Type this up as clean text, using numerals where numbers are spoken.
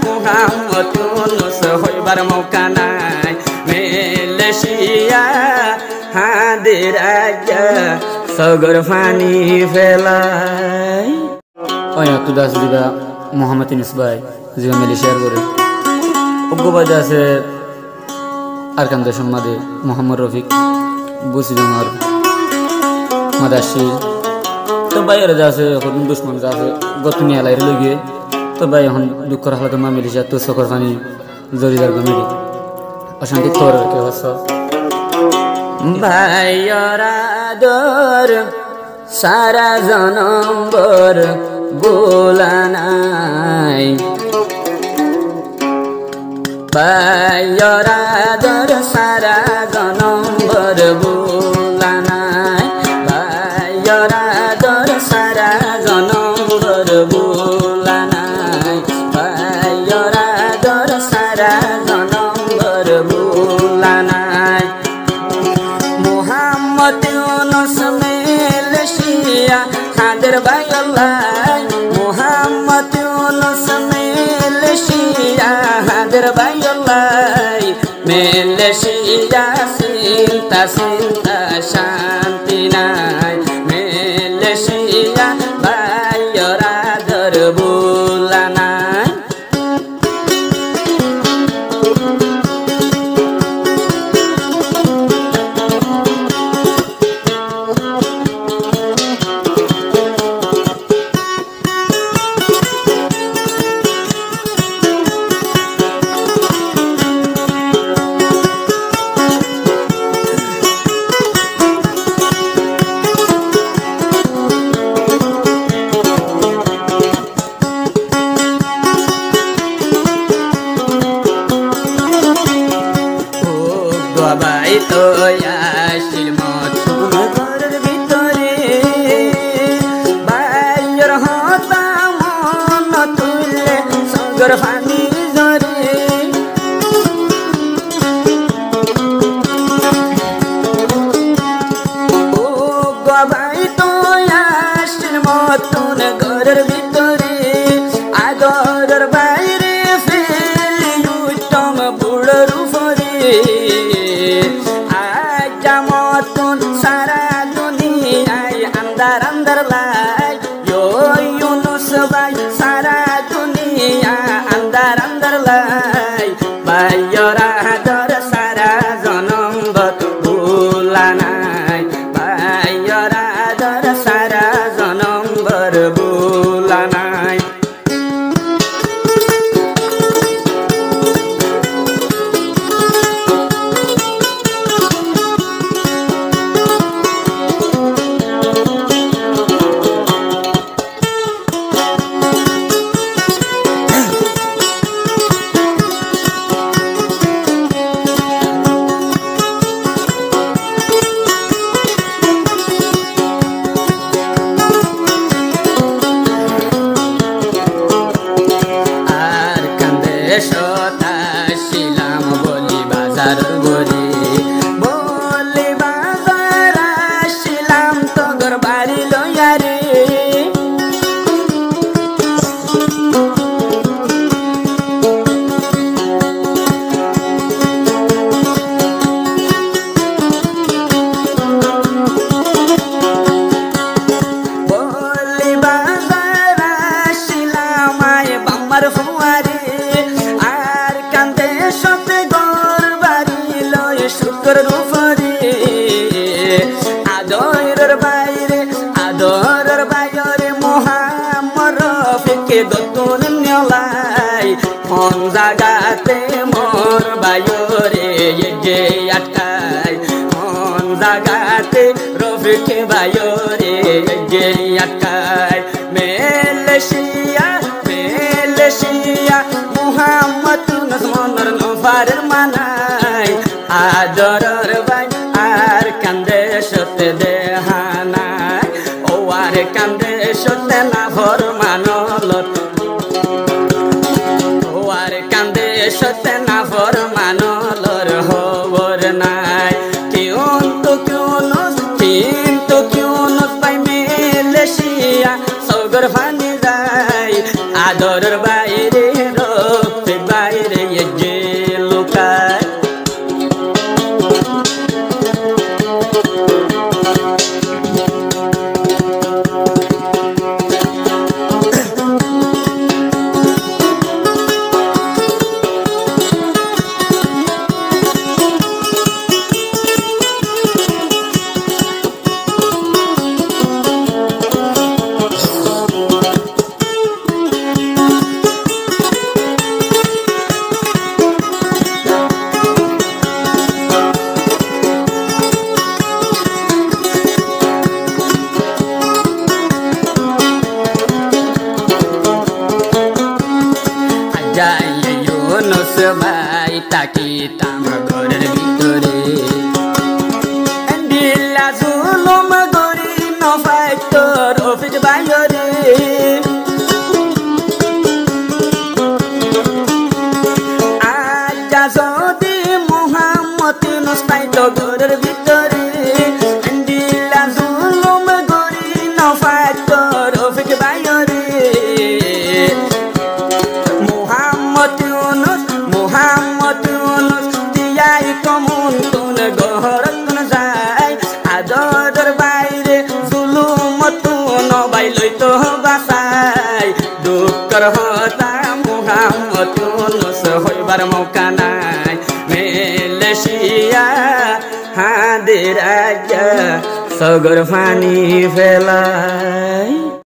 মুহাম্মদ ইউনুস হইবার মৌকা নাই মালয়েশিয়া হাদের আজ্ঞা সগর পানি ফেলাই ওই একটু দাস দিবা মোহাম্মদ ইউনুস ভাই জিবা মালয়েশিয়ার করে অজ্ঞবাদ আছে আর কান দেশ মাদে মোহাম্মদ রফিক বুসিদুমার মাদাসি তো ভাই এরা যা আছে এখন দুশ্মন যা আছে গতনি এলাই লগে তো ভাই এখন দুঃখর হালত মা মালয়েশিয়া তো সকর পানি জরিদার গমিরি অশান্তি তোর কে হস ভাইয়রা দর সারা জনম্বর বোলানাই ভাইয়রা দর সারা জনম্বর বোলানাই ভাইয়রা দর সারা জনম্বর বোলানাই ভাইয়রা দর সারা জনম্বর বোলানাই মুহাম্মদ ইউনুস মালয়েশিয়া হাদের ভাইয়াল্লাই মুহাম্মদ ইউনুস মালয়েশিয়া হাদের ভাইয়াল্লাই মালয়েশিয়া চিন্তা চিন্তা শান্তি নাই মালয়েশিয়া ভাইয়রা দর বোলানাই বাবাই তো আসিল মতুন ঘরের ভিতরে বাইর হতা মন তুলে সগর পানি জরে ও বাবাই তো আসিল মতুন ঘরের ভিতরে আগরের বাইরে ফেলি উত্তম বুড়োর উপরে মতন সারা দুনিয়ায় আন্দার আন্দার লাই ইউনুস ভাই সারা দুনিয়া আন্দার আন্দার লাই ভাইয়রা দর সারা জনম বুলানাই ভাইয়রা দর সারা জনম বুলানাই আসিলাম বলি বাজার গরি বলি বাজার আসিলাম তোর বাড়ি লইয়া রে বলি বাজার আসিলাম আয় বাম্মার ফুয়ারে শুকর রূপরে আদরের বাইরে মোহাম্মদ রফিকে দতুন নেলাই কোন জাগাতে মোর বাইরে যে আটকায় কোন জাগাতে রফিকে বাইরে যে আটকায় মালয়েশিয়া মুহাম্মদ ইউনুস মনের নফারের মানাই আদরের ভাই আর কান্দে সতে দেহানাই ও আর কান্দে সতে না ভর মানলত ও আর কান্দে সতে না ভর মানলর হবর নাই কিন্তু কিউনুস ভাই মালয়েশিয়া সগর ফানি যায় আদরের বাইরে যাই ইউনুস ভাই তাকিতাম ঘরের ভিতরে দিলা জুলুম গরি নফাই তোর অফিস বাইরে আজ যদি মুহাম্মদ ইউনুস পাই তো ঘরের ভিতরে দিলা জুলুম গরি নফাই তোর অফিস বাইরে Muhammad Yunus tiyai komun tun gohor tun jai ador baire zulum tun bai loi to basai dukkar hota Muhammad Yunus hoibar mauka nai Malaysia hadir aja sagor fani felai